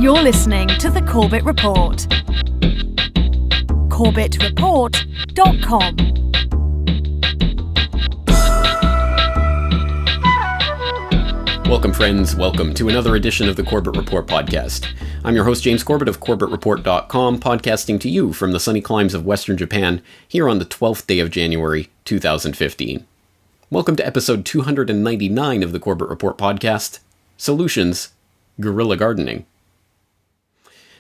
You're listening to the Corbett Report. corbettreport.com. Welcome, friends. Welcome to another edition of the Corbett Report podcast. I'm your host, James Corbett of corbettreport.com, podcasting to you from the sunny climes of Western Japan here on the 12th day of January, 2015. Welcome to episode 299 of the Corbett Report podcast, Solutions, Guerrilla Gardening.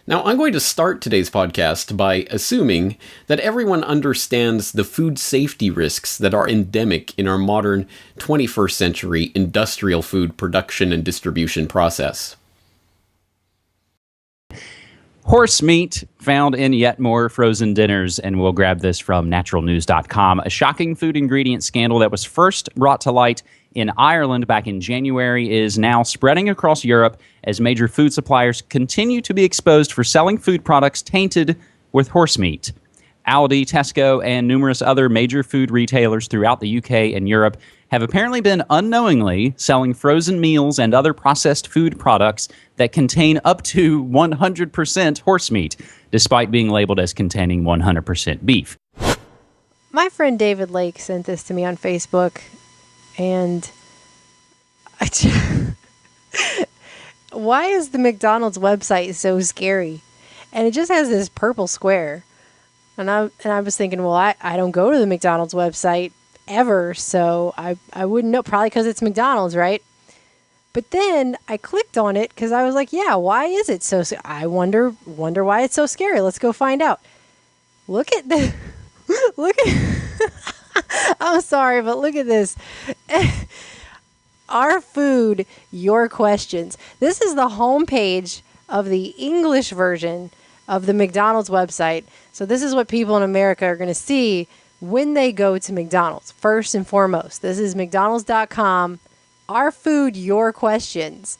Now, I'm going to start today's podcast by assuming that everyone understands the food safety risks that are endemic in our modern 21st century industrial food production and distribution process. Horse meat found in yet more frozen dinners, and we'll grab this from naturalnews.com. A shocking food ingredient scandal that was first brought to light in Ireland back in January is now spreading across Europe as major food suppliers continue to be exposed for selling food products tainted with horse meat. Aldi, Tesco, and numerous other major food retailers throughout the UK and Europe have apparently been unknowingly selling frozen meals and other processed food products that contain up to 100% horse meat, despite being labeled as containing 100% beef. My friend David Lake sent this to me on Facebook, and why is the McDonald's website so scary? And it just has this purple square. And I was thinking, well, I don't go to the McDonald's website ever, so I wouldn't know, probably because it's McDonald's, right? But then I clicked on it because I was like, yeah, why is it so I wonder why it's so scary. Let's go find out. Look at the look at I'm sorry, but look at this. Our food, your questions. This is the homepage of the English version of the McDonald's website. So this is what people in America are going to see when they go to McDonald's. First and foremost, this is mcdonalds.com. Our food, your questions.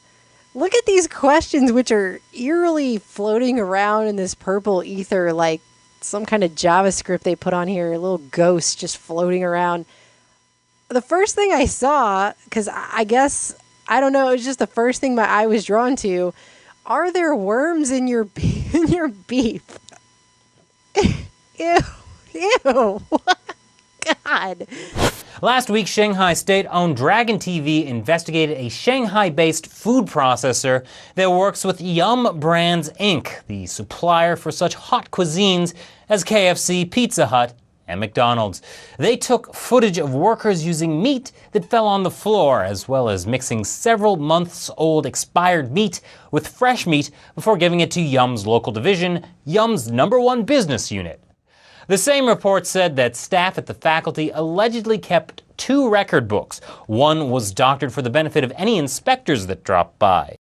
Look at these questions, which are eerily floating around in this purple ether, like some kind of JavaScript they put on here, a little ghost just floating around. The first thing I saw, because I guess, I don't know, it was just the first thing my eye was drawn to. Are there worms in your beef? Ew. God. Last week, Shanghai state-owned Dragon TV investigated a Shanghai-based food processor that works with Yum Brands Inc., the supplier for such hot cuisines as KFC, Pizza Hut, and McDonald's. They took footage of workers using meat that fell on the floor, as well as mixing several months-old expired meat with fresh meat before giving it to Yum's local division, Yum's #1 business unit. The same report said that staff at the faculty allegedly kept 2 record books. One was doctored for the benefit of any inspectors that dropped by.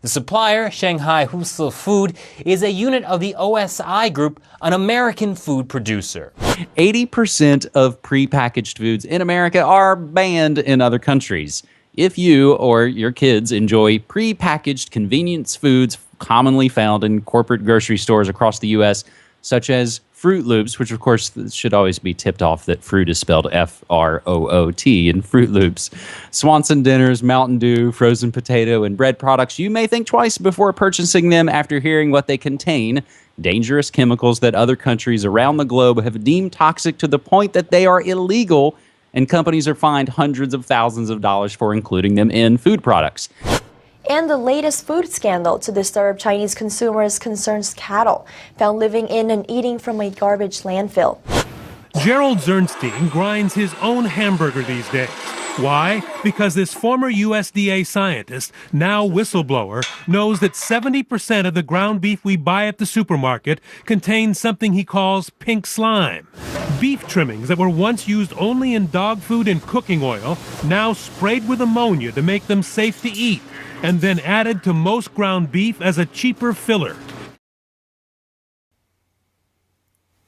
The supplier, Shanghai Husi Food, is a unit of the OSI Group, an American food producer. 80% of prepackaged foods in America are banned in other countries. If you or your kids enjoy prepackaged convenience foods commonly found in corporate grocery stores across the U.S., such as Fruit Loops, which of course should always be tipped off that fruit is spelled F-R-O-O-T in Fruit Loops, Swanson dinners, Mountain Dew, frozen potato, and bread products, you may think twice before purchasing them after hearing what they contain. Dangerous chemicals that other countries around the globe have deemed toxic to the point that they are illegal, and companies are fined hundreds of thousands of dollars for including them in food products. And the latest food scandal to disturb Chinese consumers concerns cattle found living in and eating from a garbage landfill. Gerald Zernstein grinds his own hamburger these days. Why? Because this former USDA scientist, now whistleblower, knows that 70% of the ground beef we buy at the supermarket contains something he calls pink slime. Beef trimmings that were once used only in dog food and cooking oil, now sprayed with ammonia to make them safe to eat, and then added to most ground beef as a cheaper filler.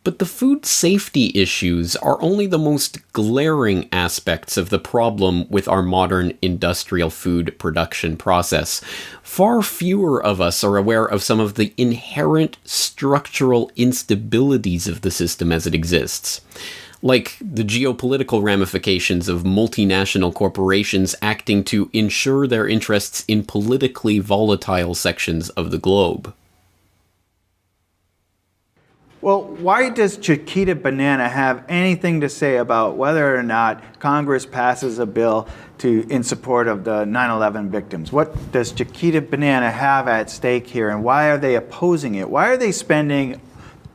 But the food safety issues are only the most glaring aspects of the problem with our modern industrial food production process. Far fewer of us are aware of some of the inherent structural instabilities of the system as it exists. like the geopolitical ramifications of multinational corporations acting to ensure their interests in politically volatile sections of the globe. Well, why does Chiquita Banana have anything to say about whether or not Congress passes a bill in support of the 9/11 victims? What does Chiquita Banana have at stake here, and why are they opposing it? Why are they spending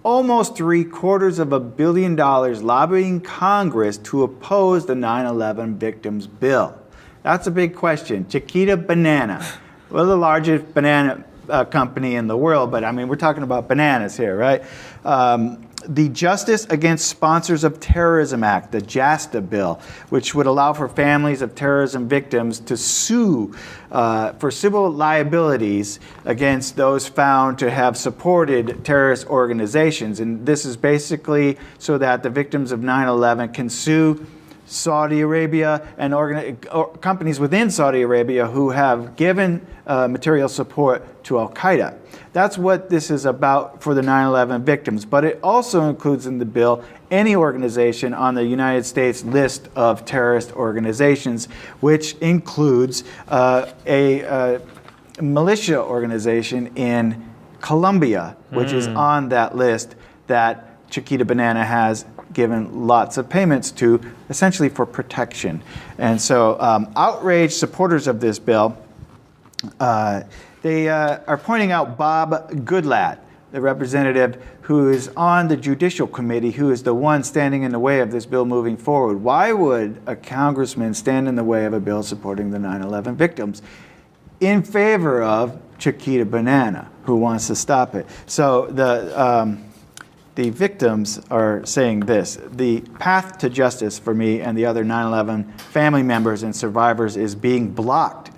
almost $750 million lobbying Congress to oppose the 9/11 victims bill? That's a big question. Chiquita Banana, well, the largest banana company in the world, but I mean, we're talking about bananas here, right? The Justice Against Sponsors of Terrorism Act, the JASTA bill, which would allow for families of terrorism victims to sue for civil liabilities against those found to have supported terrorist organizations. And this is basically so that the victims of 9/11 can sue Saudi Arabia and companies within Saudi Arabia who have given material support to Al-Qaeda. That's what this is about for the 9/11 victims. But it also includes in the bill any organization on the United States list of terrorist organizations, which includes a militia organization in Colombia, which is on that list that Chiquita Banana has given lots of payments to, essentially for protection. And so outraged supporters of this bill, they are pointing out Bob Goodlatte, the representative who is on the Judicial Committee, who is the one standing in the way of this bill moving forward. Why would a congressman stand in the way of a bill supporting the 9/11 victims in favor of Chiquita Banana, who wants to stop it? So the victims are saying this: the path to justice for me and the other 9/11 family members and survivors is being blocked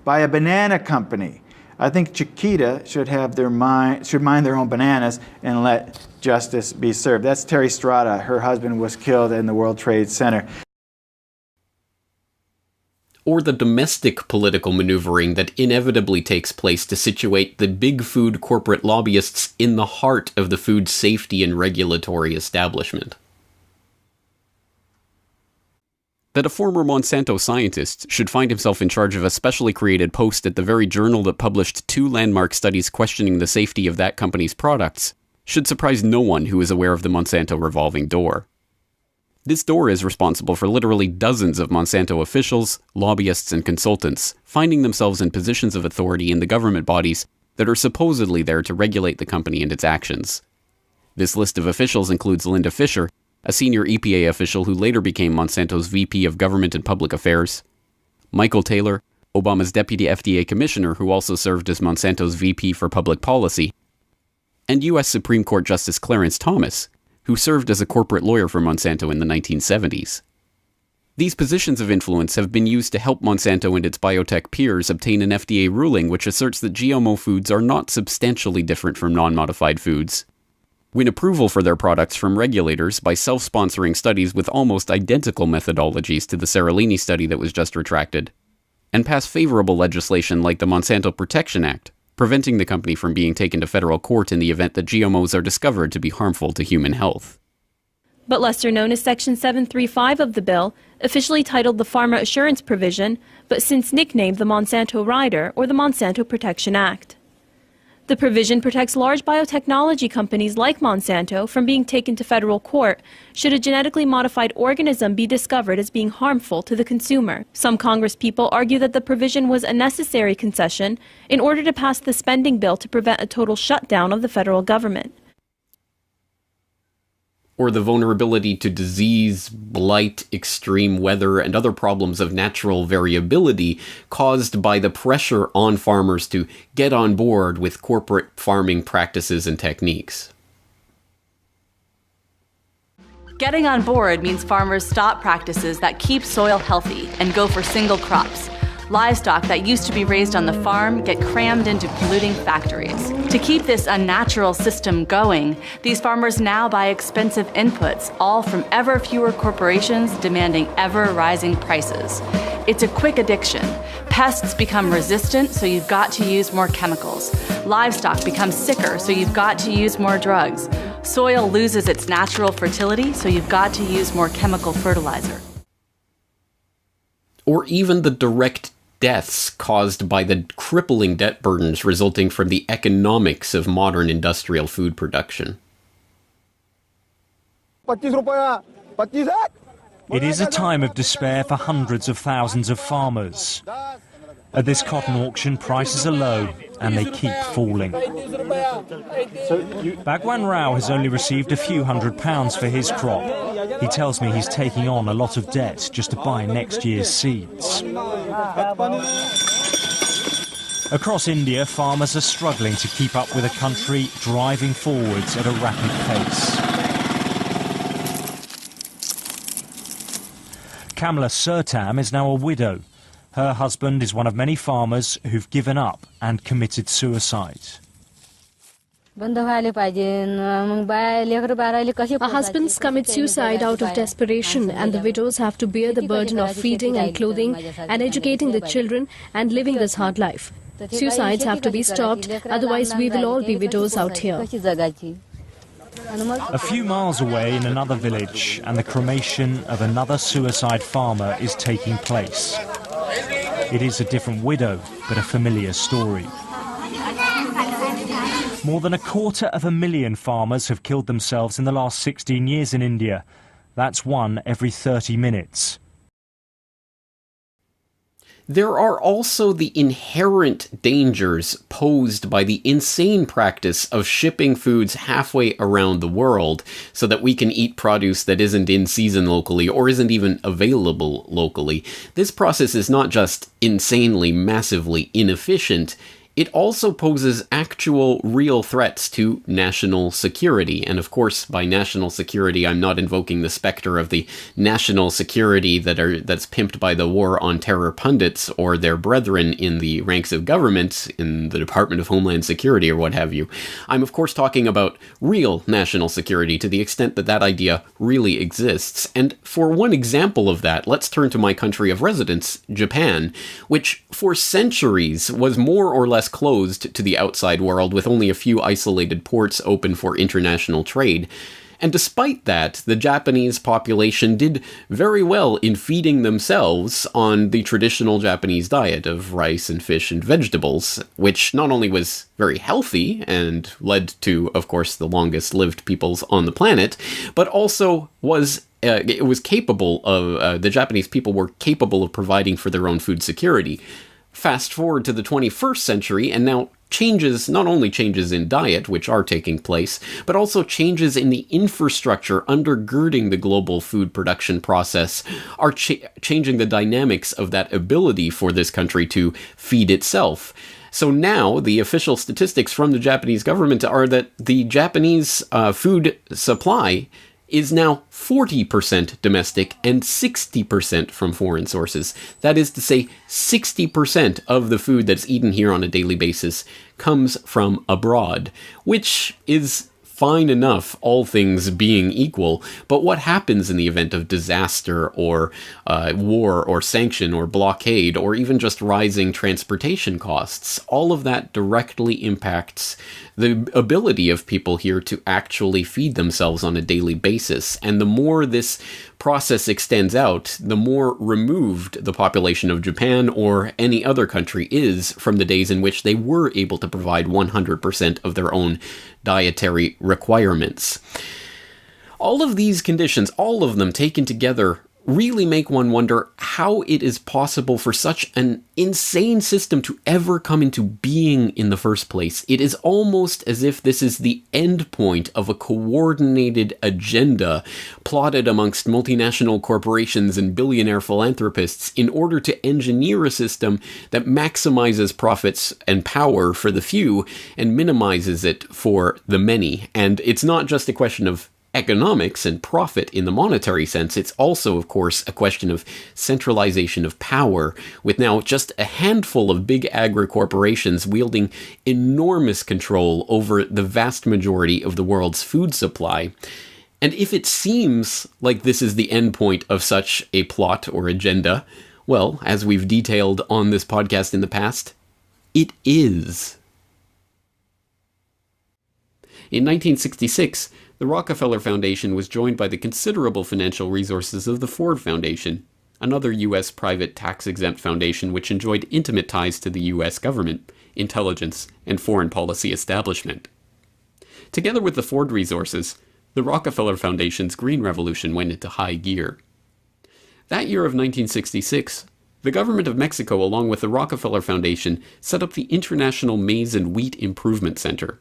by a banana company. I think Chiquita should mind their own bananas and let justice be served. That's Terry Strada. Her husband was killed in the World Trade Center. Or the domestic political maneuvering that inevitably takes place to situate the big food corporate lobbyists in the heart of the food safety and regulatory establishment. That a former Monsanto scientist should find himself in charge of a specially created post at the very journal that published 2 landmark studies questioning the safety of that company's products should surprise no one who is aware of the Monsanto revolving door. This door is responsible for literally dozens of Monsanto officials, lobbyists, and consultants finding themselves in positions of authority in the government bodies that are supposedly there to regulate the company and its actions. This list of officials includes Linda Fisher, a senior EPA official who later became Monsanto's VP of Government and Public Affairs; Michael Taylor, Obama's deputy FDA commissioner who also served as Monsanto's VP for Public Policy; and U.S. Supreme Court Justice Clarence Thomas, who served as a corporate lawyer for Monsanto in the 1970s. These positions of influence have been used to help Monsanto and its biotech peers obtain an FDA ruling which asserts that GMO foods are not substantially different from non-modified foods, win approval for their products from regulators by self-sponsoring studies with almost identical methodologies to the Seralini study that was just retracted, and pass favorable legislation like the Monsanto Protection Act, preventing the company from being taken to federal court in the event that GMOs are discovered to be harmful to human health. But lesser known as Section 735 of the bill, officially titled the Pharma Assurance Provision, but since nicknamed the Monsanto Rider or the Monsanto Protection Act. The provision protects large biotechnology companies like Monsanto from being taken to federal court should a genetically modified organism be discovered as being harmful to the consumer. Some congresspeople argue that the provision was a necessary concession in order to pass the spending bill to prevent a total shutdown of the federal government. Or the vulnerability to disease, blight, extreme weather, and other problems of natural variability caused by the pressure on farmers to get on board with corporate farming practices and techniques. Getting on board means farmers stop practices that keep soil healthy and go for single crops. Livestock that used to be raised on the farm get crammed into polluting factories. To keep this unnatural system going, these farmers now buy expensive inputs, all from ever fewer corporations demanding ever-rising prices. It's a quick addiction. Pests become resistant, so you've got to use more chemicals. Livestock becomes sicker, so you've got to use more drugs. Soil loses its natural fertility, so you've got to use more chemical fertilizer. Or even the direct deaths caused by the crippling debt burdens resulting from the economics of modern industrial food production. It is a time of despair for hundreds of thousands of farmers. At this cotton auction, prices are low and they keep falling. Bhagwan Rao has only received a few £100s for his crop. He tells me he's taking on a lot of debt just to buy next year's seeds. Across India, farmers are struggling to keep up with a country driving forwards at a rapid pace. Kamala Surtam is now a widow. Her husband is one of many farmers who've given up and committed suicide. Our husbands commit suicide out of desperation, and the widows have to bear the burden of feeding and clothing and educating the children and living this hard life. Suicides have to be stopped, otherwise we will all be widows out here. A few miles away in another village, and the cremation of another suicide farmer is taking place. It is a different widow, but a familiar story. More than 250,000 farmers have killed themselves in the last 16 years in India. That's one every 30 minutes. There are also the inherent dangers posed by the insane practice of shipping foods halfway around the world so that we can eat produce that isn't in season locally or isn't even available locally. This process is not just insanely, massively inefficient, it also poses actual, real threats to national security. And of course, by national security, I'm not invoking the specter of the national security that's pimped by the War on Terror pundits or their brethren in the ranks of government, in the Department of Homeland Security or what have you. I'm of course talking about real national security to the extent that that idea really exists. And for one example of that, let's turn to my country of residence, Japan, which for centuries was more or less closed to the outside world with only a few isolated ports open for international trade. And despite that, the Japanese population did very well in feeding themselves on the traditional Japanese diet of rice and fish and vegetables, which not only was very healthy and led to, of course, the longest lived peoples on the planet, but also was capable of, the Japanese people were capable of providing for their own food security. Fast forward to the 21st century, and now not only changes in diet, which are taking place, but also changes in the infrastructure undergirding the global food production process are changing the dynamics of that ability for this country to feed itself. So now the official statistics from the Japanese government are that the Japanese food supply is now 40% domestic and 60% from foreign sources. That is to say, 60% of the food that's eaten here on a daily basis comes from abroad, which is fine enough, all things being equal, but what happens in the event of disaster or war or sanction or blockade or even just rising transportation costs? All of that directly impacts the ability of people here to actually feed themselves on a daily basis. And the more this process extends out, the more removed the population of Japan or any other country is from the days in which they were able to provide 100% of their own dietary requirements. All of these conditions, all of them taken together, really make one wonder how it is possible for such an insane system to ever come into being in the first place. It is almost as if this is the end point of a coordinated agenda plotted amongst multinational corporations and billionaire philanthropists in order to engineer a system that maximizes profits and power for the few and minimizes it for the many. And it's not just a question of economics and profit in the monetary sense, it's also, of course, a question of centralization of power, with now just a handful of big agri-corporations wielding enormous control over the vast majority of the world's food supply. And if it seems like this is the end point of such a plot or agenda, well, as we've detailed on this podcast in the past, it is. In 1966, the Rockefeller Foundation was joined by the considerable financial resources of the Ford Foundation, another U.S. private tax-exempt foundation which enjoyed intimate ties to the U.S. government, intelligence, and foreign policy establishment. Together with the Ford resources, the Rockefeller Foundation's Green Revolution went into high gear. That year of 1966, the government of Mexico, along with the Rockefeller Foundation, set up the International Maize and Wheat Improvement Center.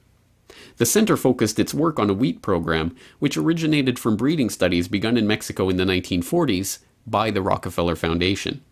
The center focused its work on a wheat program, which originated from breeding studies begun in Mexico in the 1940s by the Rockefeller Foundation.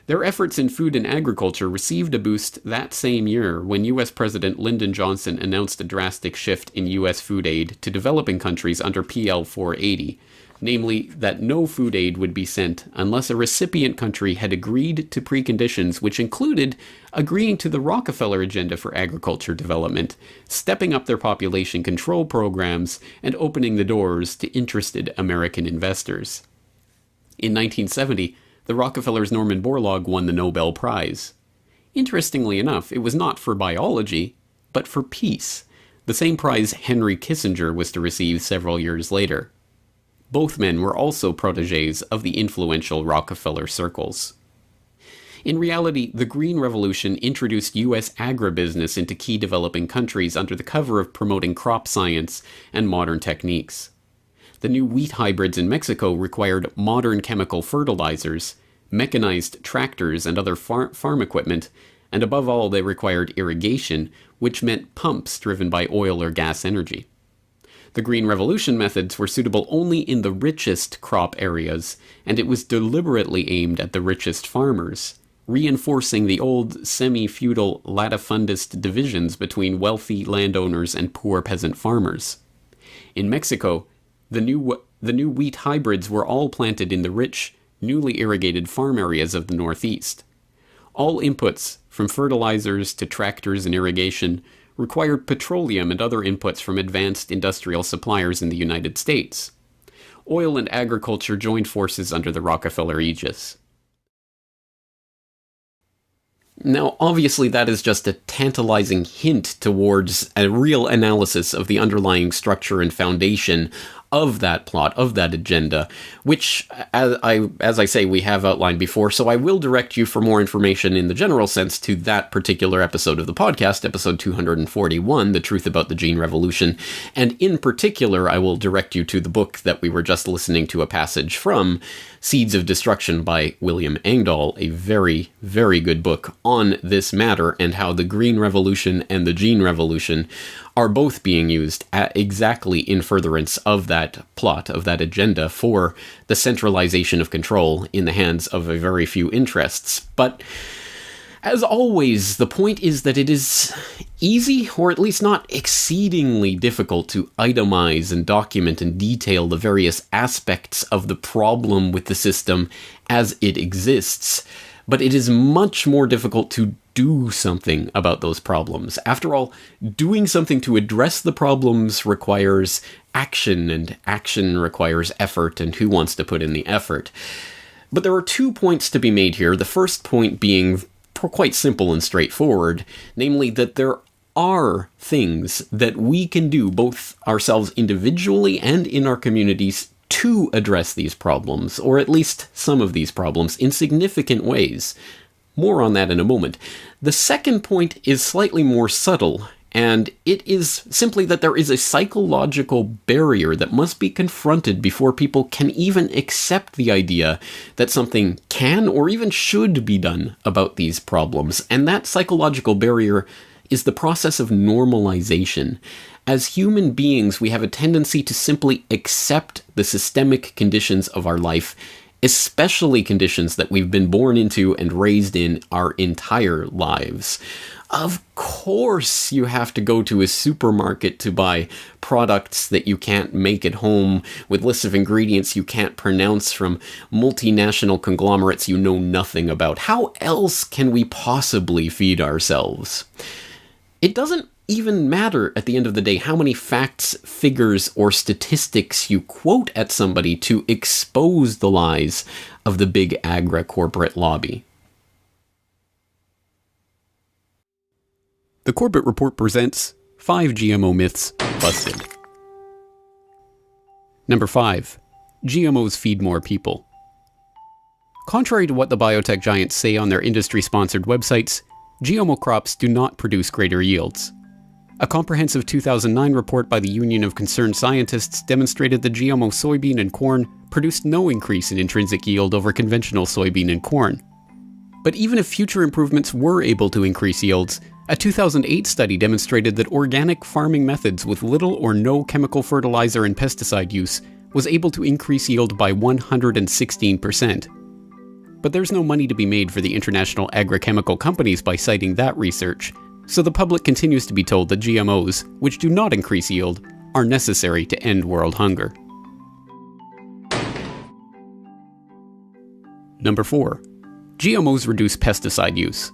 Their efforts in food and agriculture received a boost that same year when U.S. President Lyndon Johnson announced a drastic shift in U.S. food aid to developing countries under PL 480, namely that no food aid would be sent unless a recipient country had agreed to preconditions which included agreeing to the Rockefeller agenda for agriculture development, stepping up their population control programs, and opening the doors to interested American investors. In 1970, the Rockefellers' Norman Borlaug won the Nobel Prize. Interestingly enough, it was not for biology, but for peace, the same prize Henry Kissinger was to receive several years later. Both men were also protégés of the influential Rockefeller circles. In reality, the Green Revolution introduced U.S. agribusiness into key developing countries under the cover of promoting crop science and modern techniques. The new wheat hybrids in Mexico required modern chemical fertilizers, mechanized tractors and other farm equipment, and above all they required irrigation, which meant pumps driven by oil or gas energy. The Green Revolution methods were suitable only in the richest crop areas, and it was deliberately aimed at the richest farmers, reinforcing the old semi-feudal latifundist divisions between wealthy landowners and poor peasant farmers. In Mexico, the new wheat hybrids were all planted in the rich, newly irrigated farm areas of the Northeast. All inputs, from fertilizers to tractors and irrigation, required petroleum and other inputs from advanced industrial suppliers in the United States. Oil and agriculture joined forces under the Rockefeller aegis. Now, obviously, that is just a tantalizing hint towards a real analysis of the underlying structure and foundation of that plot, of that agenda, which, as I say, we have outlined before, so I will direct you for more information in the general sense to that particular episode of the podcast, episode 241, The Truth About the Gene Revolution, and in particular, I will direct you to the book that we were just listening to a passage from, Seeds of Destruction by William Engdahl, a very, very good book on this matter and how the Green Revolution and the Gene Revolution are both being used exactly in furtherance of that plot, of that agenda for the centralization of control in the hands of a very few interests. But as always, the point is that it is easy, or at least not exceedingly difficult, to itemize and document and detail the various aspects of the problem with the system as it exists. But it is much more difficult to do something about those problems. After all, doing something to address the problems requires action, and action requires effort, and who wants to put in the effort? But there are 2 points to be made here, the first point being quite simple and straightforward, namely that there are things that we can do, both ourselves individually and in our communities, to address these problems, or at least some of these problems, in significant ways. More on that in a moment. The second point is slightly more subtle, and it is simply that there is a psychological barrier that must be confronted before people can even accept the idea that something can or even should be done about these problems. And that psychological barrier is the process of normalization. As human beings, we have a tendency to simply accept the systemic conditions of our life, especially conditions that we've been born into and raised in our entire lives. Of course, you have to go to a supermarket to buy products that you can't make at home, with lists of ingredients you can't pronounce from multinational conglomerates you know nothing about. How else can we possibly feed ourselves? It doesn't even matter at the end of the day how many facts, figures, or statistics you quote at somebody to expose the lies of the big agri-corporate lobby. The Corbett Report presents 5 GMO Myths Busted. Number 5. GMOs feed more people. Contrary to what the biotech giants say on their industry-sponsored websites, GMO crops do not produce greater yields. A comprehensive 2009 report by the Union of Concerned Scientists demonstrated that GMO soybean and corn produced no increase in intrinsic yield over conventional soybean and corn. But even if future improvements were able to increase yields, a 2008 study demonstrated that organic farming methods with little or no chemical fertilizer and pesticide use was able to increase yield by 116%. But there's no money to be made for the international agrochemical companies by citing that research, so the public continues to be told that GMOs, which do not increase yield, are necessary to end world hunger. Number 4. GMOs reduce pesticide use.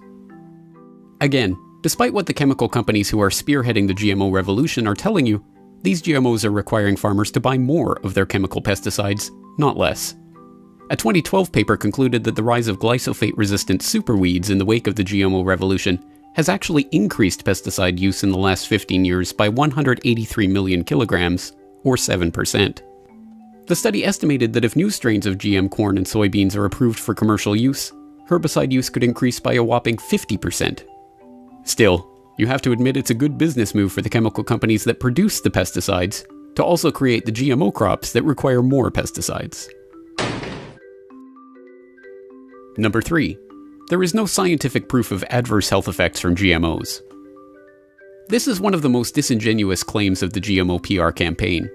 Again, despite what the chemical companies who are spearheading the GMO revolution are telling you, these GMOs are requiring farmers to buy more of their chemical pesticides, not less. A 2012 paper concluded that the rise of glyphosate-resistant superweeds in the wake of the GMO revolution has actually increased pesticide use in the last 15 years by 183 million kilograms, or 7%. The study estimated that if new strains of GM corn and soybeans are approved for commercial use, herbicide use could increase by a whopping 50%. Still, you have to admit it's a good business move for the chemical companies that produce the pesticides to also create the GMO crops that require more pesticides. Number 3. There is no scientific proof of adverse health effects from GMOs. This is one of the most disingenuous claims of the GMO PR campaign.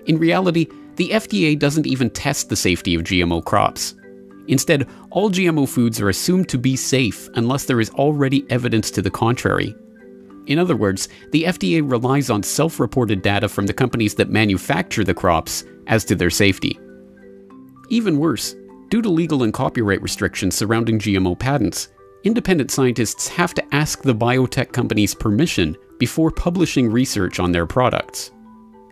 In reality, the FDA doesn't even test the safety of GMO crops. Instead, all GMO foods are assumed to be safe unless there is already evidence to the contrary. In other words, the FDA relies on self-reported data from the companies that manufacture the crops as to their safety. Even worse, due to legal and copyright restrictions surrounding GMO patents, independent scientists have to ask the biotech companies' permission before publishing research on their products.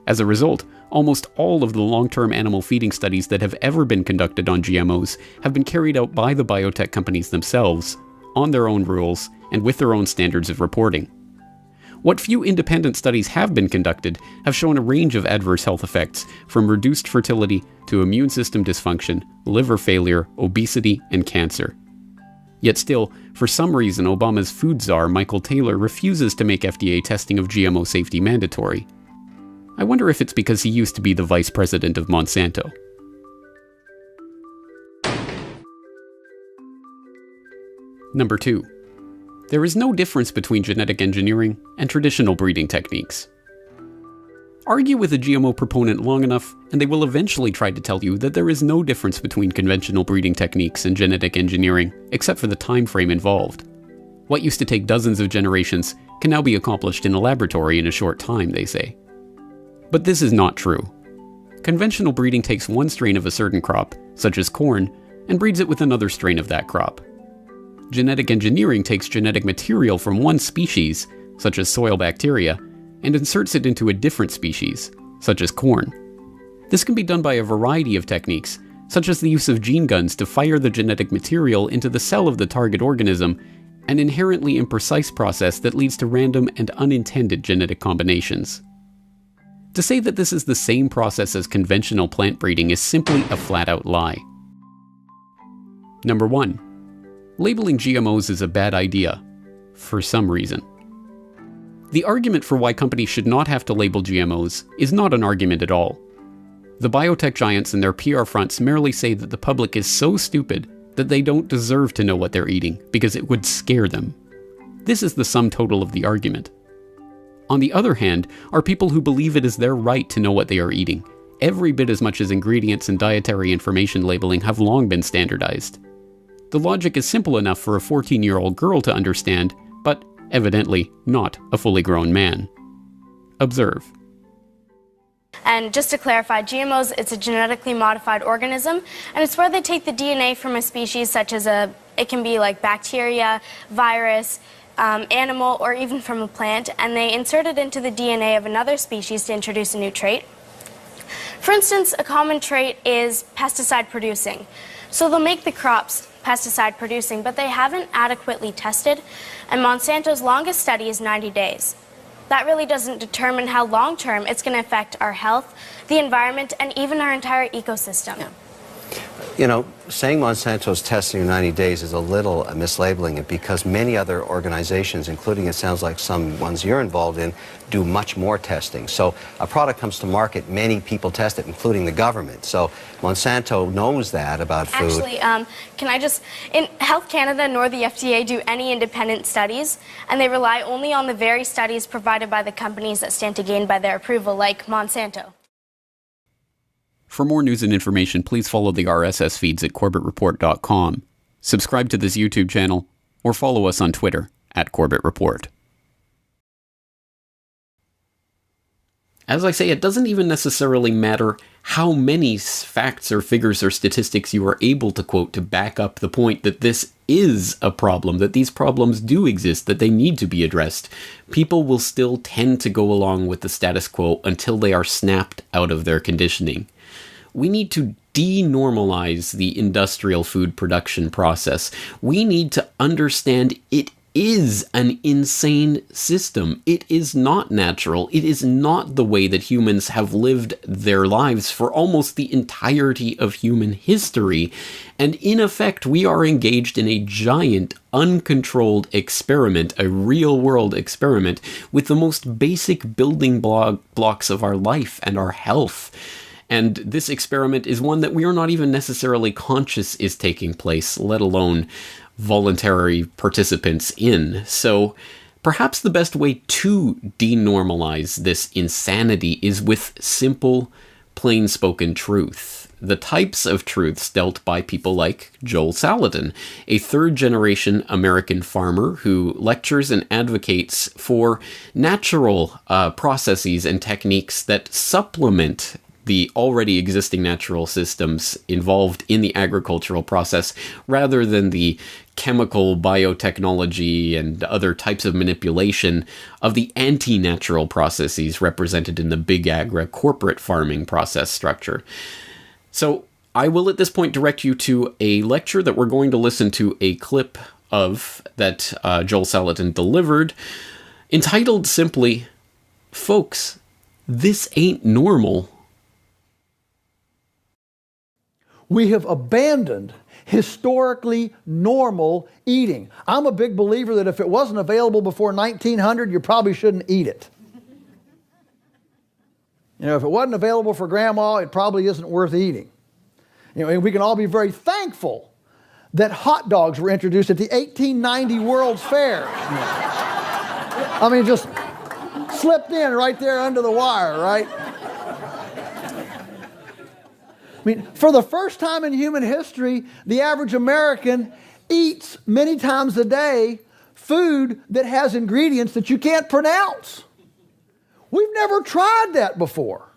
As a result, almost all of the long-term animal feeding studies that have ever been conducted on GMOs have been carried out by the biotech companies themselves, on their own rules, and with their own standards of reporting. What few independent studies have been conducted have shown a range of adverse health effects, from reduced fertility to immune system dysfunction, liver failure, obesity, and cancer. Yet still, for some reason, Obama's food czar, Michael Taylor, refuses to make FDA testing of GMO safety mandatory. I wonder if it's because he used to be the vice president of Monsanto. Number 2. There is no difference between genetic engineering and traditional breeding techniques. Argue with a GMO proponent long enough, and they will eventually try to tell you that there is no difference between conventional breeding techniques and genetic engineering, except for the time frame involved. What used to take dozens of generations can now be accomplished in a laboratory in a short time, they say. But this is not true. Conventional breeding takes one strain of a certain crop, such as corn, and breeds it with another strain of that crop. Genetic engineering takes genetic material from one species, such as soil bacteria, and inserts it into a different species, such as corn. This can be done by a variety of techniques, such as the use of gene guns to fire the genetic material into the cell of the target organism, an inherently imprecise process that leads to random and unintended genetic combinations. To say that this is the same process as conventional plant breeding is simply a flat-out lie. Number 1. Labeling GMOs is a bad idea, for some reason. The argument for why companies should not have to label GMOs is not an argument at all. The biotech giants and their PR fronts merely say that the public is so stupid that they don't deserve to know what they're eating because it would scare them. This is the sum total of the argument. On the other hand, are people who believe it is their right to know what they are eating, every bit as much as ingredients and dietary information labeling have long been standardized. The logic is simple enough for a 14-year-old girl to understand, but evidently not a fully grown man. Observe. And just to clarify, GMOs, it's a genetically modified organism, and it's where they take the DNA from a species such as it can be like bacteria, virus, animal, or even from a plant, and they insert it into the DNA of another species to introduce a new trait. For instance, a common trait is pesticide producing. So they'll make the crops pesticide producing, but they haven't adequately tested, and Monsanto's longest study is 90 days. that really doesn't determine how long-term it's going to affect our health, the environment, and even our entire ecosystem. Yeah. You know, saying Monsanto's testing in 90 days is a little mislabeling it, because many other organizations, including it sounds like some ones you're involved in, do much more testing. So a product comes to market, many people test it, including the government. So Monsanto knows that about food. Actually, can I just, in Health Canada nor the FDA do any independent studies, and they rely only on the very studies provided by the companies that stand to gain by their approval, like Monsanto. For more news and information, please follow the RSS feeds at corbettreport.com. Subscribe to this YouTube channel, or follow us on Twitter at Corbett Report. As I say, it doesn't even necessarily matter how many facts or figures or statistics you are able to quote to back up the point that this is a problem, that these problems do exist, that they need to be addressed. People will still tend to go along with the status quo until they are snapped out of their conditioning. We need to denormalize the industrial food production process. We need to understand it is an insane system. It is not natural. It is not the way that humans have lived their lives for almost the entirety of human history. And in effect, we are engaged in a giant, uncontrolled experiment, a real-world experiment, with the most basic building blocks of our life and our health. And this experiment is one that we are not even necessarily conscious is taking place, let alone voluntary participants in. So perhaps the best way to denormalize this insanity is with simple, plain-spoken truth. The types of truths dealt by people like Joel Salatin, a third-generation American farmer who lectures and advocates for natural processes and techniques that supplement the already existing natural systems involved in the agricultural process, rather than the chemical biotechnology and other types of manipulation of the anti-natural processes represented in the big agri corporate farming process structure. So I will at this point direct you to a lecture that we're going to listen to a clip of that Joel Salatin delivered, entitled simply, "Folks, this ain't normal." We have abandoned historically normal eating. I'm a big believer that if it wasn't available before 1900, you probably shouldn't eat it. You know, if it wasn't available for grandma, it probably isn't worth eating. You know, and we can all be very thankful that hot dogs were introduced at the 1890 World's Fair. I mean, just slipped in right there under the wire, right? I mean, for the first time in human history, the average American eats many times a day food that has ingredients that you can't pronounce. We've never tried that before.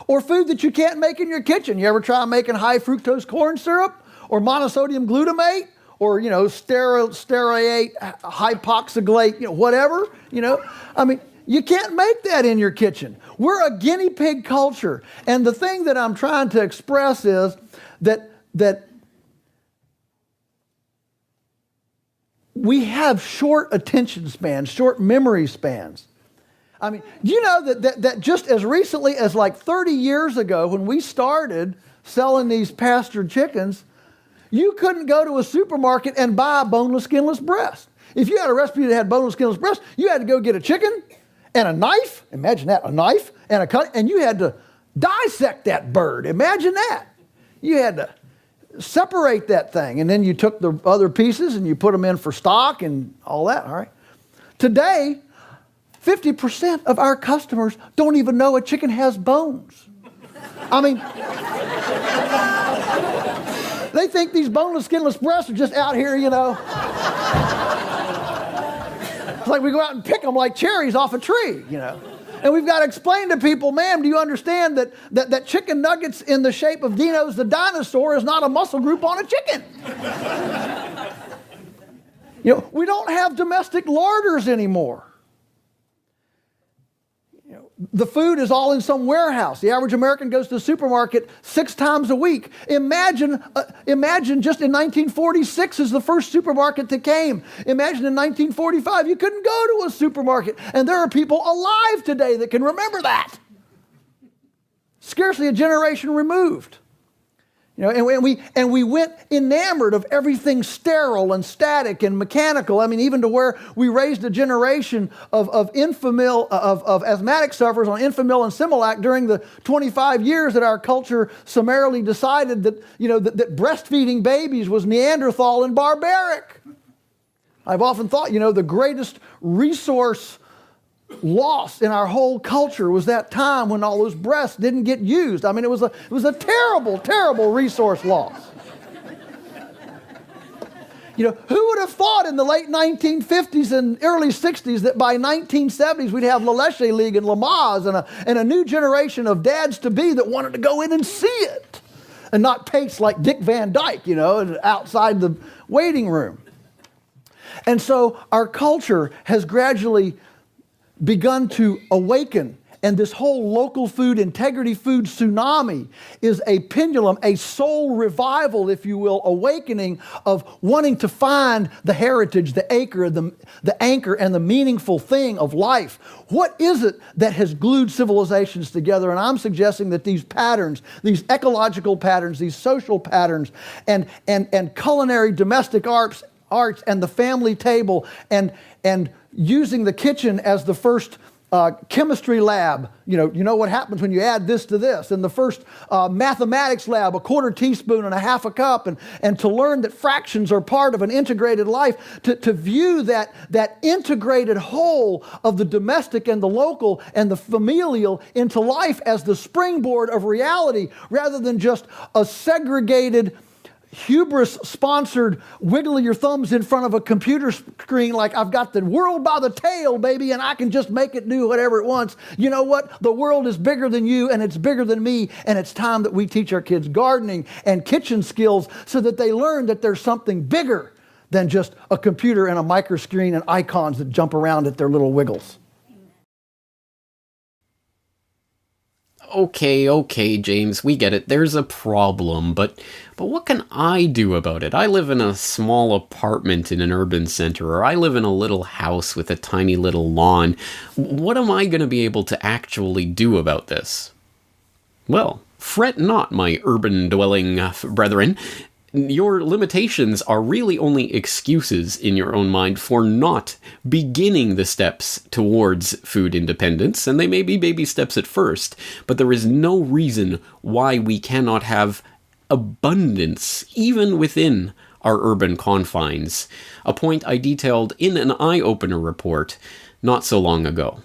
Or food that you can't make in your kitchen. You ever try making high fructose corn syrup? Or monosodium glutamate? Or, you know, stearate, hypoxylate, you know, whatever, you know? I mean, you can't make that in your kitchen. We're a guinea pig culture. And the thing that I'm trying to express is that we have short attention spans, short memory spans. I mean, do you know that just as recently as like 30 years ago, when we started selling these pastured chickens, you couldn't go to a supermarket and buy a boneless, skinless breast. If you had a recipe that had boneless, skinless breast, you had to go get a chicken and a knife. Imagine that, a knife and a cut, and you had to dissect that bird. Imagine that. You had to separate that thing, and then you took the other pieces and you put them in for stock and all that, all right? Today, 50% of our customers don't even know a chicken has bones. I mean, they think these boneless, skinless breasts are just out here, you know. It's like we go out and pick them like cherries off a tree, you know. And we've got to explain to people, ma'am, do you understand that chicken nuggets in the shape of Dino's the dinosaur is not a muscle group on a chicken? You know, we don't have domestic larders anymore. You know, the food is all in some warehouse. The average American goes to the supermarket 6 times a week. Imagine just in 1946 is the first supermarket that came. Imagine in 1945 you couldn't go to a supermarket. And there are people alive today that can remember that. Scarcely a generation removed. You know, and we went enamored of everything sterile and static and mechanical. I mean, even to where we raised a generation of asthmatic sufferers on Enfamil and Similac during the 25 years that our culture summarily decided that, you know, that breastfeeding babies was Neanderthal and barbaric. I've often thought, you know, the greatest resource lost in our whole culture was that time when all those breasts didn't get used. I mean, it was a terrible, terrible resource loss. You know, who would have thought in the late 1950s and early 60s that by 1970s we'd have La Leche League and Lamaze and a new generation of dads-to-be that wanted to go in and see it and not pace like Dick Van Dyke, you know, outside the waiting room. And so our culture has gradually begun to awaken, and this whole local food, integrity food tsunami is a pendulum, a soul revival, if you will, awakening of wanting to find the heritage, the anchor, and the meaningful thing of life. What is it that has glued civilizations together? And I'm suggesting that these patterns, these ecological patterns, these social patterns, and culinary domestic arts and the family table and using the kitchen as the first chemistry lab. You know what happens when you add this to this. And the first mathematics lab, a 1/4 teaspoon and a 1/2 cup. And to learn that fractions are part of an integrated life. To view that integrated whole of the domestic and the local and the familial into life as the springboard of reality rather than just a segregated, hubris-sponsored wiggle your thumbs in front of a computer screen like I've got the world by the tail, baby, and I can just make it do whatever it wants. You know what? The world is bigger than you, and it's bigger than me, and it's time that we teach our kids gardening and kitchen skills so that they learn that there's something bigger than just a computer and a microscreen and icons that jump around at their little wiggles. Okay, James, we get it. There's a problem, but what can I do about it? I live in a small apartment in an urban center, or I live in a little house with a tiny little lawn. What am I going to be able to actually do about this? Well, fret not, my urban-dwelling brethren. Your limitations are really only excuses in your own mind for not beginning the steps towards food independence, and they may be baby steps at first, but there is no reason why we cannot have abundance, even within our urban confines, a point I detailed in an eye-opener report not so long ago.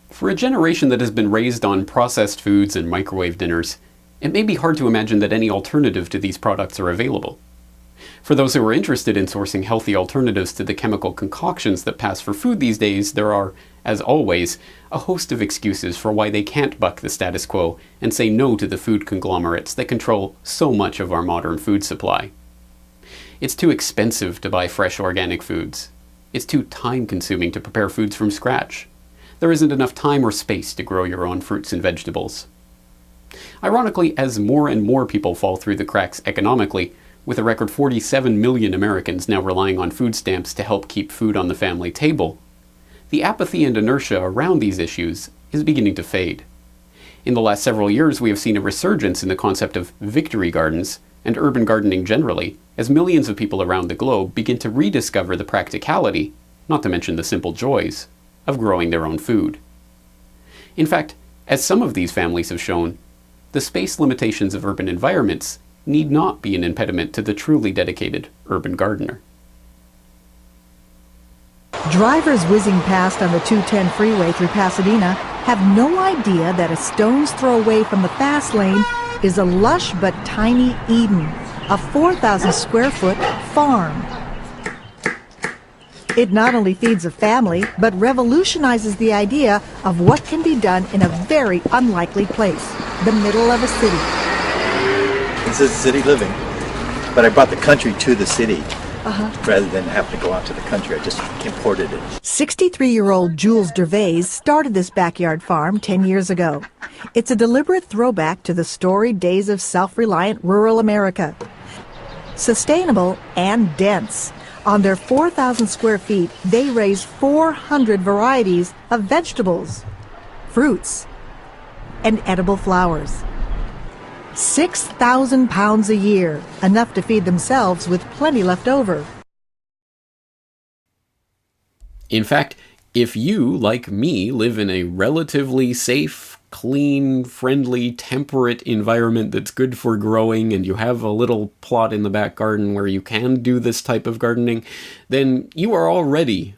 For a generation that has been raised on processed foods and microwave dinners, it may be hard to imagine that any alternative to these products are available. For those who are interested in sourcing healthy alternatives to the chemical concoctions that pass for food these days, there are, as always, a host of excuses for why they can't buck the status quo and say no to the food conglomerates that control so much of our modern food supply. It's too expensive to buy fresh organic foods. It's too time-consuming to prepare foods from scratch. There isn't enough time or space to grow your own fruits and vegetables. Ironically, as more and more people fall through the cracks economically, with a record 47 million Americans now relying on food stamps to help keep food on the family table, the apathy and inertia around these issues is beginning to fade. In the last several years, we have seen a resurgence in the concept of victory gardens and urban gardening generally, as millions of people around the globe begin to rediscover the practicality, not to mention the simple joys, of growing their own food. In fact, as some of these families have shown, the space limitations of urban environments need not be an impediment to the truly dedicated urban gardener. Drivers whizzing past on the 210 freeway through Pasadena have no idea that a stone's throw away from the fast lane is a lush but tiny Eden, a 4,000 square foot farm. It not only feeds a family, but revolutionizes the idea of what can be done in a very unlikely place, the middle of a city. This is city living, but I brought the country to the city. rather than having to go out to the country. I just imported it. 63-year-old Jules Dervais started this backyard farm 10 years ago. It's a deliberate throwback to the storied days of self-reliant rural America. Sustainable and dense. On their 4,000 square feet, they raise 400 varieties of vegetables, fruits, and edible flowers. 6,000 pounds a year, enough to feed themselves with plenty left over. In fact, if you, like me, live in a relatively safe, clean, friendly, temperate environment that's good for growing, and you have a little plot in the back garden where you can do this type of gardening, then you are already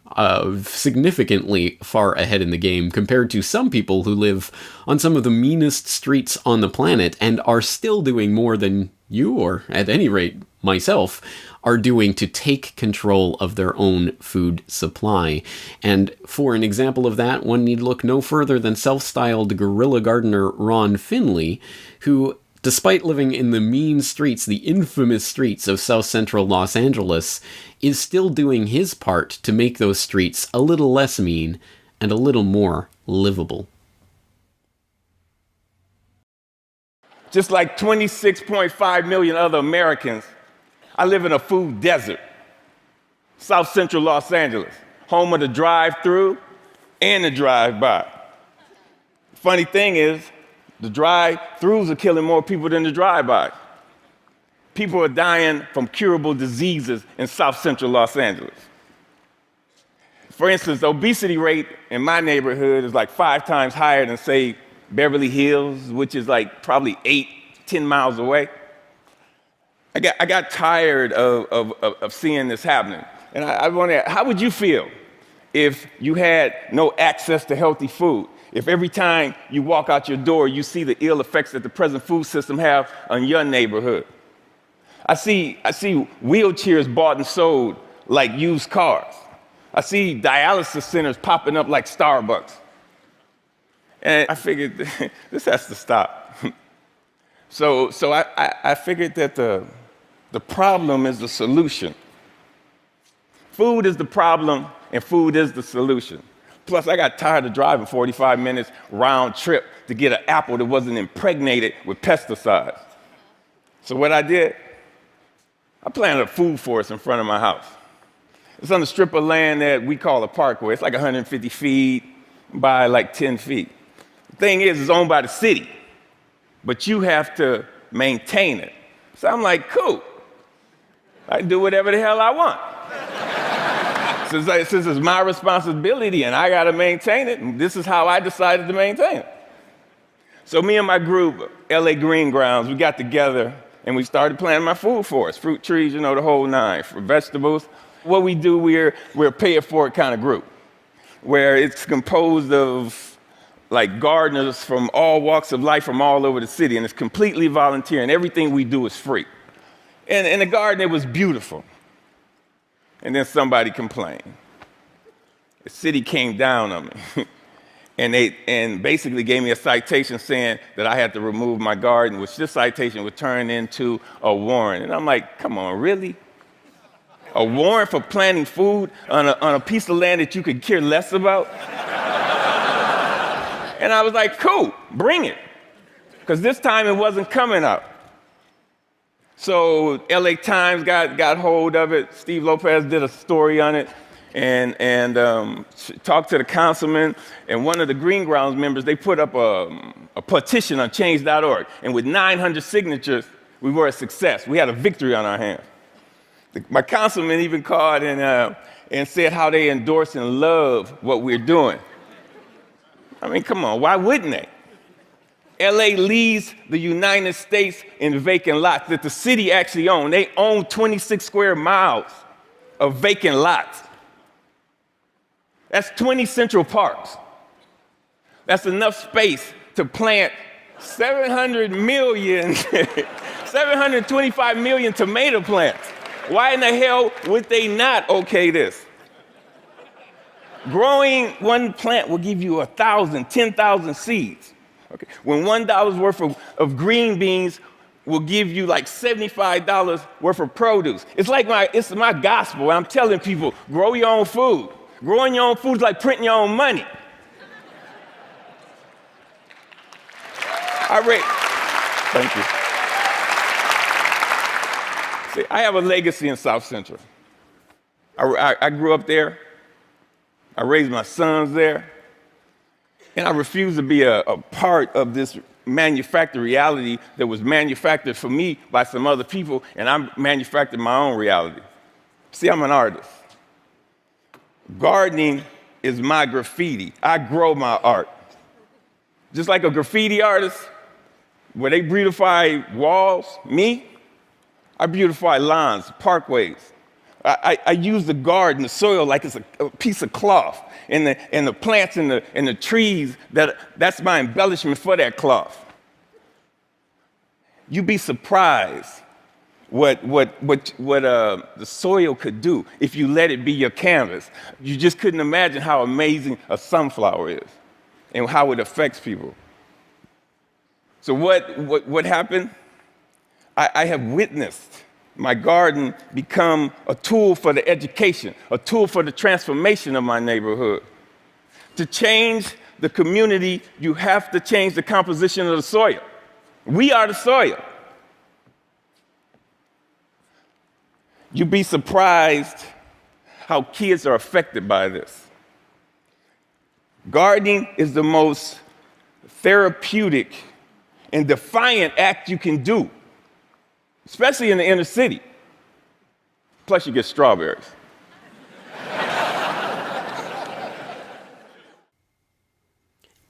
significantly far ahead in the game compared to some people who live on some of the meanest streets on the planet and are still doing more than you, or at any rate myself, are doing to take control of their own food supply. And for an example of that, one need look no further than self-styled guerrilla gardener Ron Finley, who, despite living in the mean streets, the infamous streets of South Central Los Angeles, is still doing his part to make those streets a little less mean and a little more livable. Just like 26.5 million other Americans, I live in a food desert. South Central Los Angeles, home of the drive-through and the drive-by. Funny thing is, the drive-throughs are killing more people than the drive-bys. People are dying from curable diseases in South Central Los Angeles. For instance, the obesity rate in my neighborhood is like 5 times higher than, say, Beverly Hills, which is like probably 8-10 miles away. I got tired of seeing this happening. And I wonder, how would you feel if you had no access to healthy food? If every time you walk out your door, you see the ill effects that the present food system have on your neighborhood? I see wheelchairs bought and sold like used cars. I see dialysis centers popping up like Starbucks. And I figured this has to stop. So I figured that the problem is the solution. Food is the problem, and food is the solution. Plus, I got tired of driving 45 minutes round trip to get an apple that wasn't impregnated with pesticides. So what I did, I planted a food forest in front of my house. It's on a strip of land that we call a parkway. It's like 150 feet by like 10 feet. The thing is, it's owned by the city, but you have to maintain it. So I'm like, cool. I can do whatever the hell I want. Since it's my responsibility and I got to maintain it, and this is how I decided to maintain it. So me and my group, LA Green Grounds, we got together and we started planting my food forest, fruit trees, the whole nine, for vegetables. What we do, we're a pay-it-forward kind of group, where it's composed of like gardeners from all walks of life from all over the city, and it's completely volunteer, and everything we do is free. And in the garden, it was beautiful. And then somebody complained. The city came down on me. and basically gave me a citation saying that I had to remove my garden, which this citation would turn into a warrant. And I'm like, come on, really? A warrant for planting food on a piece of land that you could care less about? And I was like, cool, bring it. Because this time it wasn't coming up. So LA Times got hold of it. Steve Lopez did a story on it and talked to the councilman. And one of the Green Grounds members, they put up a petition on change.org. And with 900 signatures, we were a success. We had a victory on our hands. My councilman even called and said how they endorse and love what we're doing. I mean, come on, why wouldn't they? LA leads the United States in vacant lots that the city actually owns. They own 26 square miles of vacant lots. That's 20 Central Parks. That's enough space to plant 725 million tomato plants. Why in the hell would they not okay this? Growing one plant will give you 1,000, 10,000 seeds. Okay. When $1 worth of green beans will give you like $75 worth of produce. It's my gospel. I'm telling people, grow your own food. Growing your own food is like printing your own money. Thank you. See, I have a legacy in South Central. I grew up there. I raised my sons there. And I refuse to be a part of this manufactured reality that was manufactured for me by some other people, and I manufactured my own reality. See, I'm an artist. Gardening is my graffiti. I grow my art. Just like a graffiti artist, where they beautify walls, I beautify lawns, parkways. I use the garden, the soil, like it's a piece of cloth, and the plants and the trees, that's my embellishment for that cloth. You'd be surprised what the soil could do if you let it be your canvas. You just couldn't imagine how amazing a sunflower is and how it affects people. So what happened? I have witnessed my garden become a tool for the education, a tool for the transformation of my neighborhood. To change the community, you have to change the composition of the soil. We are the soil. You'd be surprised how kids are affected by this. Gardening is the most therapeutic and defiant act you can do, especially in the inner city. Plus, you get strawberries.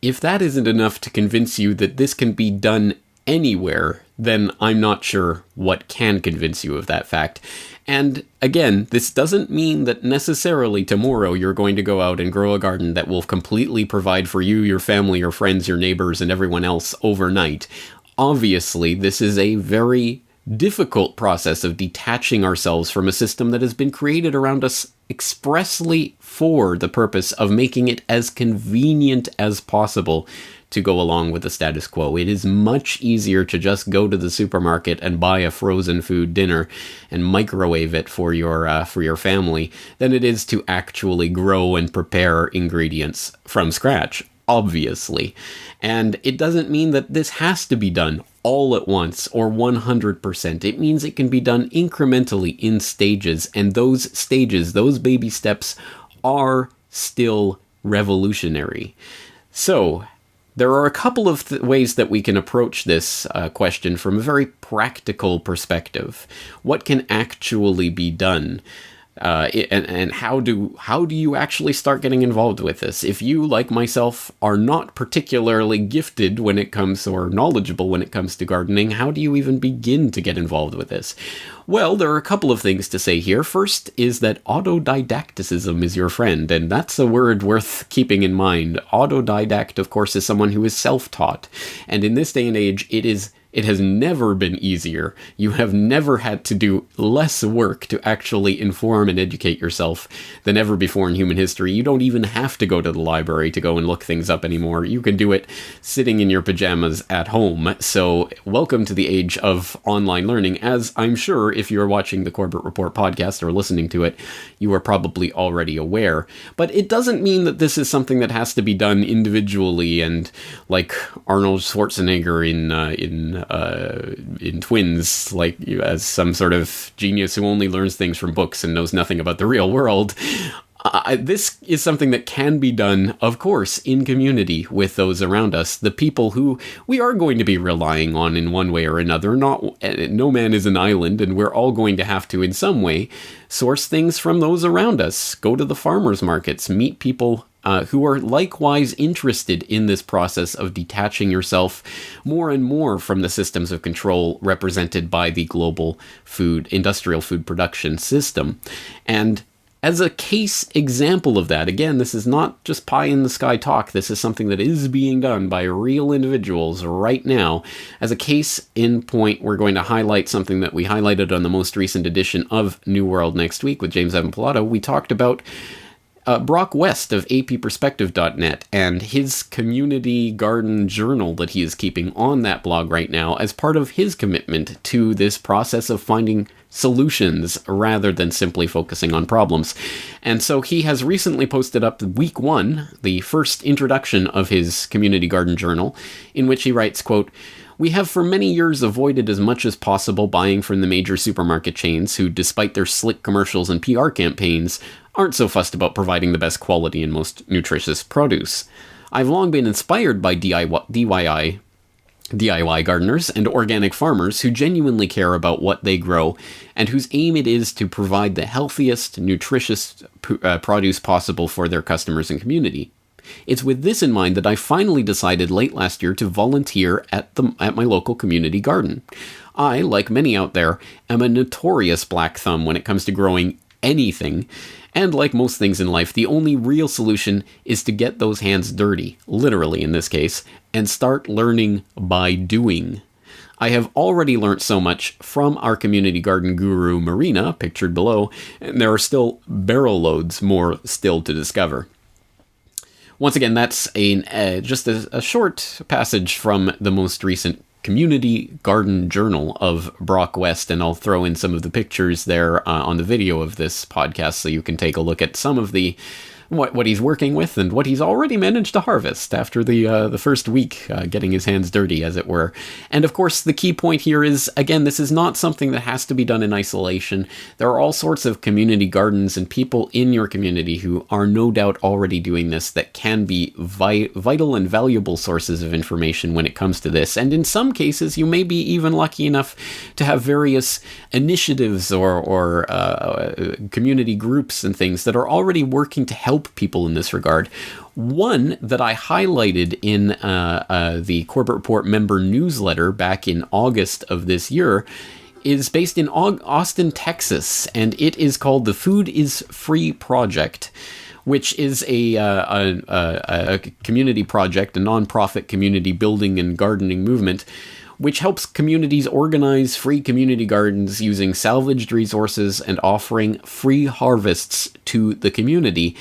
If that isn't enough to convince you that this can be done anywhere, then I'm not sure what can convince you of that fact. And again, this doesn't mean that necessarily tomorrow you're going to go out and grow a garden that will completely provide for you, your family, your friends, your neighbors, and everyone else overnight. Obviously, this is a very difficult process of detaching ourselves from a system that has been created around us expressly for the purpose of making it as convenient as possible to go along with the status quo. It is much easier to just go to the supermarket and buy a frozen food dinner and microwave it for your family than it is to actually grow and prepare ingredients from scratch, obviously. And it doesn't mean that this has to be done all at once or 100%. It means it can be done incrementally in stages, and those stages, those baby steps, are still revolutionary. So, there are a couple of ways that we can approach this question from a very practical perspective. What can actually be done? And how do you actually start getting involved with this? If you, like myself, are not particularly gifted when it comes, or knowledgeable when it comes to gardening, how do you even begin to get involved with this? Well, there are a couple of things to say here. First is that autodidacticism is your friend, and that's a word worth keeping in mind. Autodidact, of course, is someone who is self-taught, and in this day and age, it has never been easier. You have never had to do less work to actually inform and educate yourself than ever before in human history. You don't even have to go to the library to go and look things up anymore. You can do it sitting in your pajamas at home. So welcome to the age of online learning, as I'm sure if you're watching the Corbett Report podcast or listening to it, you are probably already aware. But it doesn't mean that this is something that has to be done individually and like Arnold Schwarzenegger in Twins, like as some sort of genius who only learns things from books and knows nothing about the real world. This is something that can be done, of course, in community with those around us, the people who we are going to be relying on in one way or another. No man is an island, and we're all going to have to, in some way, source things from those around us. Go to the farmers markets, meet people who are likewise interested in this process of detaching yourself more and more from the systems of control represented by the global industrial food production system. And as a case example of that, again, this is not just pie-in-the-sky talk. This is something that is being done by real individuals right now. As a case in point, we're going to highlight something that we highlighted on the most recent edition of New World Next Week with James Evan Pilato. We talked about Brock West of apperspective.net and his community garden journal that he is keeping on that blog right now as part of his commitment to this process of finding solutions rather than simply focusing on problems. And so he has recently posted up week 1, the first introduction of his community garden journal, in which he writes, quote, "We have for many years avoided as much as possible buying from the major supermarket chains who, despite their slick commercials and PR campaigns, aren't so fussed about providing the best quality and most nutritious produce. I've long been inspired by DIY gardeners and organic farmers who genuinely care about what they grow and whose aim it is to provide the healthiest, nutritious produce possible for their customers and community. It's with this in mind that I finally decided late last year to volunteer at my local community garden. I, like many out there, am a notorious black thumb when it comes to growing anything, and like most things in life, the only real solution is to get those hands dirty, literally in this case, and start learning by doing. I have already learnt so much from our community garden guru, Marina, pictured below, and there are still barrel loads more still to discover." Once again, that's just a short passage from the most recent Community Garden Journal of Brock West, and I'll throw in some of the pictures there on the video of this podcast so you can take a look at some of the what he's working with and what he's already managed to harvest after the first week, getting his hands dirty, as it were. And of course, the key point here is, again, this is not something that has to be done in isolation. There are all sorts of community gardens and people in your community who are no doubt already doing this that can be vital and valuable sources of information when it comes to this. And in some cases, you may be even lucky enough to have various initiatives or community groups and things that are already working to help people in this regard. One that I highlighted in the Corbett Report member newsletter back in August of this year is based in Austin, Texas, and it is called the Food is Free Project, which is a community project, a nonprofit community building and gardening movement, which helps communities organize free community gardens using salvaged resources and offering free harvests to the community.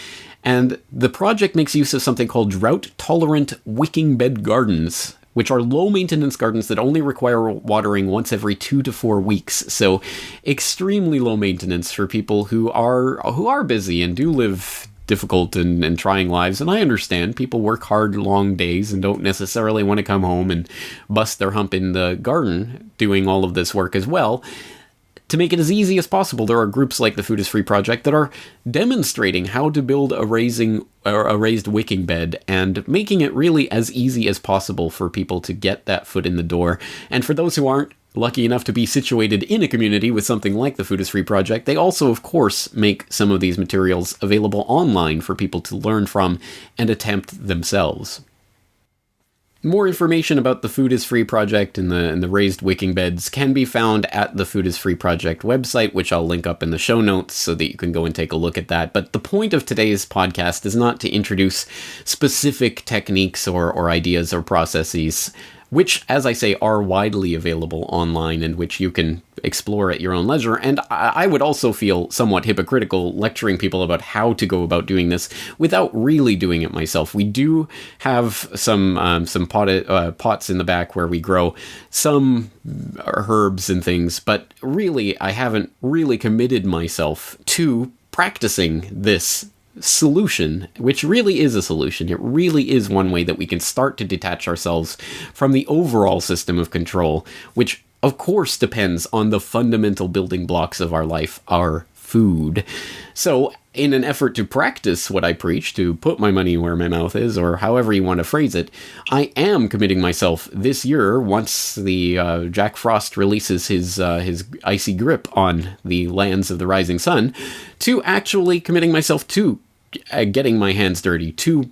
And the project makes use of something called drought-tolerant wicking bed gardens, which are low-maintenance gardens that only require watering once every 2 to 4 weeks. So extremely low maintenance for people who are busy and do live difficult and trying lives. And I understand people work hard, long days and don't necessarily want to come home and bust their hump in the garden doing all of this work as well. To make it as easy as possible, there are groups like the Food is Free Project that are demonstrating how to build a raised wicking bed and making it really as easy as possible for people to get that foot in the door. And for those who aren't lucky enough to be situated in a community with something like the Food is Free Project, they also, of course, make some of these materials available online for people to learn from and attempt themselves. More information about the Food is Free Project and the raised wicking beds can be found at the Food is Free Project website, which I'll link up in the show notes so that you can go and take a look at that. But the point of today's podcast is not to introduce specific techniques or ideas or processes, which, as I say, are widely available online and which you can explore at your own leisure. And I would also feel somewhat hypocritical lecturing people about how to go about doing this without really doing it myself. We do have some pots in the back where we grow some herbs and things, but really I haven't really committed myself to practicing this solution, which really is a solution. It really is one way that we can start to detach ourselves from the overall system of control, which of course depends on the fundamental building blocks of our life, our food. So in an effort to practice what I preach, to put my money where my mouth is, or however you want to phrase it, I am committing myself this year, once the Jack Frost releases his icy grip on the lands of the rising sun, to actually committing myself to getting my hands dirty, to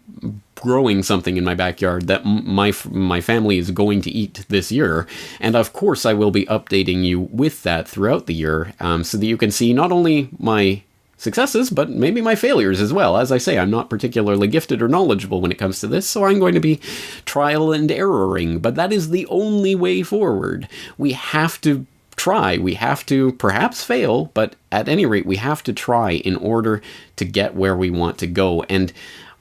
growing something in my backyard that my family is going to eat this year. And of course I will be updating you with that throughout the year, so that you can see not only my successes, but maybe my failures as well. As I say, I'm not particularly gifted or knowledgeable when it comes to this, so I'm going to be trial and erroring, but that is the only way forward. We have to try. We have to perhaps fail, but at any rate, we have to try in order to get where we want to go. And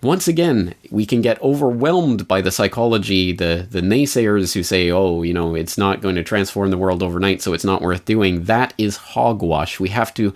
once again, we can get overwhelmed by the psychology, the naysayers who say, oh, it's not going to transform the world overnight, so it's not worth doing. That is hogwash. We have to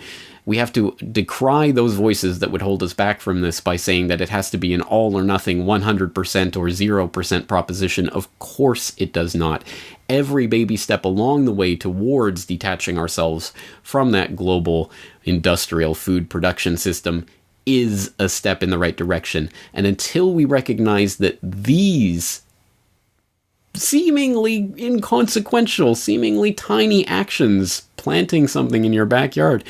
decry those voices that would hold us back from this by saying that it has to be an all or nothing 100% or 0% proposition. Of course it does not. Every baby step along the way towards detaching ourselves from that global industrial food production system is a step in the right direction. And until we recognize that these seemingly inconsequential, seemingly tiny actions, planting something in your backyard,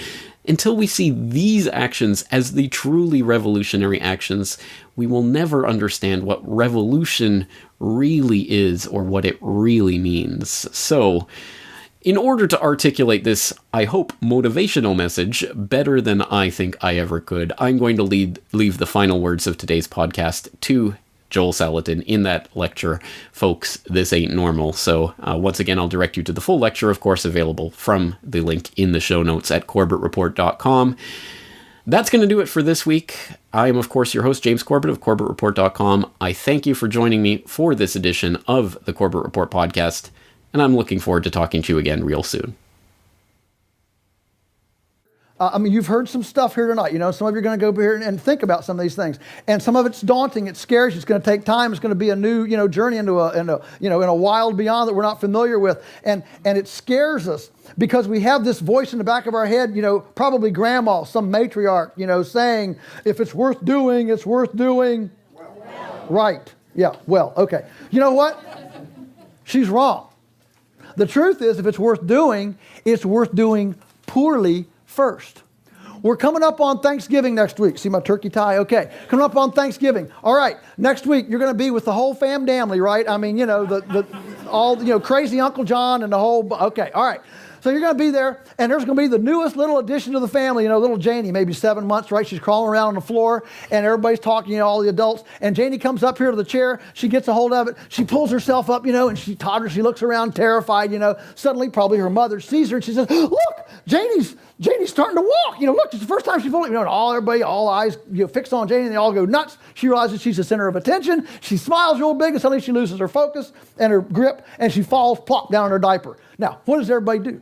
until we see these actions as the truly revolutionary actions, we will never understand what revolution really is or what it really means. So, in order to articulate this, I hope, motivational message better than I think I ever could, I'm going to leave the final words of today's podcast to Joel Salatin in that lecture, Folks, This Ain't Normal. So once again, I'll direct you to the full lecture, of course, available from the link in the show notes at corbettreport.com. That's going to do it for this week. I am, of course, your host, James Corbett of corbettreport.com. I thank you for joining me for this edition of the Corbett Report podcast, and I'm looking forward to talking to you again real soon. You've heard some stuff here tonight. Some of you are going to go over here and think about some of these things. And some of it's daunting. It scares you. It's going to take time. It's going to be a new, journey into a wild beyond that we're not familiar with. And it scares us because we have this voice in the back of our head, probably grandma, some matriarch, saying, if it's worth doing, it's worth doing. Right. Yeah. Well, okay. You know what? She's wrong. The truth is, if it's worth doing, it's worth doing poorly first. We're coming up on Thanksgiving next week. See my turkey tie? Okay. Coming up on Thanksgiving. All right. Next week, you're going to be with the whole family, right? Crazy Uncle John and the whole... Okay. All right. So you're going to be there, and there's going to be the newest little addition to the family, little Janie, maybe 7 months, right? She's crawling around on the floor, and everybody's talking, all the adults. And Janie comes up here to the chair. She gets a hold of it. She pulls herself up, and she totters. She looks around terrified, Suddenly, probably her mother sees her, and she says, look, Janie's starting to walk. Look, it's the first time she's fully, all eyes fixed on Janie, and they all go nuts. She realizes she's the center of attention. She smiles real big, and suddenly she loses her focus and her grip, and she falls plop down in her diaper. Now, what does everybody do?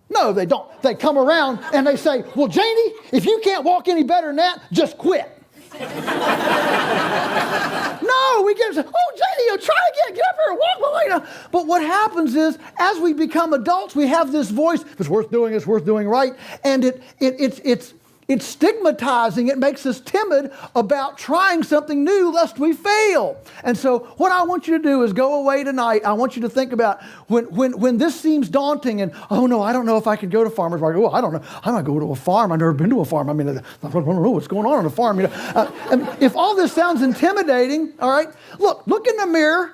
No, they don't. They come around and they say, well, Janie, if you can't walk any better than that, just quit. No, we get, oh, Janie, try again. Get up here and walk. But what happens is, as we become adults, we have this voice, if it's worth doing, it's worth doing right. And it's stigmatizing. It makes us timid about trying something new lest we fail. And so what I want you to do is go away tonight. I want you to think about when this seems daunting and, oh, no, I don't know if I can go to farmers market. Oh, I don't know. I'm not going to a farm. I've never been to a farm. I don't know what's going on a farm. If all this sounds intimidating, all right, look in the mirror,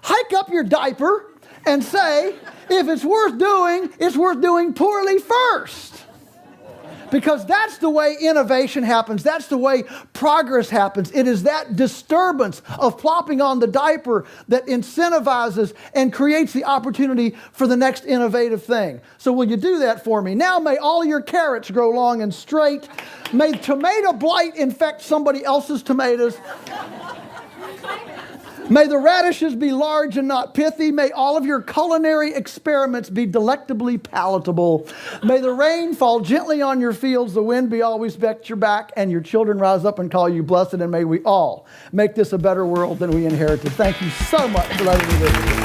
hike up your diaper, and say, if it's worth doing poorly first. Because that's the way innovation happens. That's the way progress happens. It is that disturbance of plopping on the diaper that incentivizes and creates the opportunity for the next innovative thing. So will you do that for me? Now may all your carrots grow long and straight. May tomato blight infect somebody else's tomatoes. May the radishes be large and not pithy. May all of your culinary experiments be delectably palatable. May the rain fall gently on your fields, the wind be always at your back, and your children rise up and call you blessed, and may we all make this a better world than we inherited. Thank you so much for letting me listen.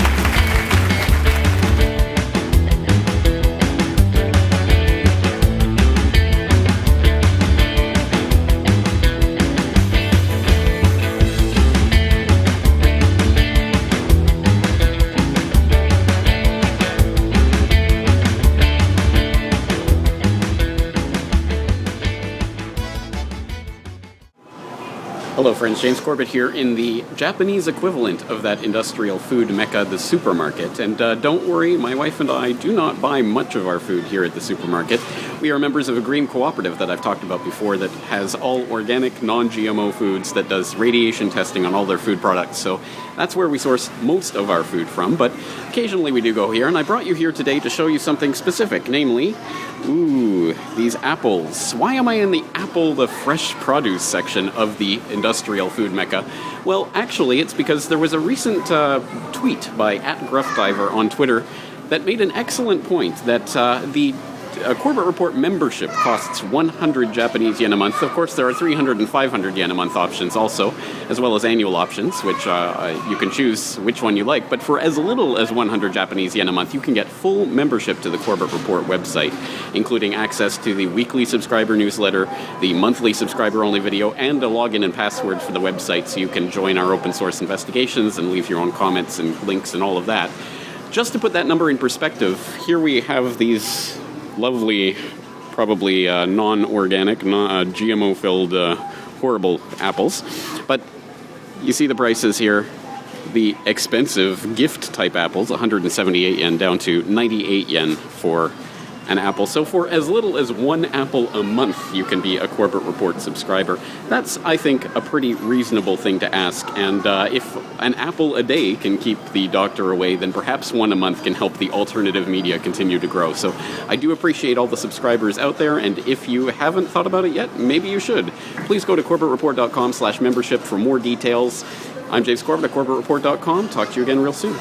Hello friends, James Corbett here in the Japanese equivalent of that industrial food mecca, the supermarket. And don't worry, my wife and I do not buy much of our food here at the supermarket. We are members of a green cooperative that I've talked about before that has all organic, non-GMO foods, that does radiation testing on all their food products. So that's where we source most of our food from, but occasionally we do go here, and I brought you here today to show you something specific, namely, these apples. Why am I in the apple, the fresh produce section of the industrial food mecca? Well, actually, it's because there was a recent tweet by @GruffDiver on Twitter that made an excellent point that the Corbett Report membership costs 100 Japanese yen a month. Of course, there are 300 and 500 yen a month options also, as well as annual options, which you can choose which one you like. But for as little as 100 Japanese yen a month, you can get full membership to the Corbett Report website, including access to the weekly subscriber newsletter, the monthly subscriber-only video, and a login and password for the website so you can join our open source investigations and leave your own comments and links and all of that. Just to put that number in perspective, here we have these lovely, probably non-organic, GMO-filled, horrible apples. But you see the prices here. The expensive gift-type apples, 178 yen down to 98 yen for an apple. So for as little as one apple a month, you can be a Corbett Report subscriber. That's, I think, a pretty reasonable thing to ask. And if an apple a day can keep the doctor away, then perhaps one a month can help the alternative media continue to grow. So I do appreciate all the subscribers out there, and if you haven't thought about it yet, maybe you should. Please go to corbettreport.com/membership for more details. I'm James Corbett at corbettreport.com. Talk to you again real soon.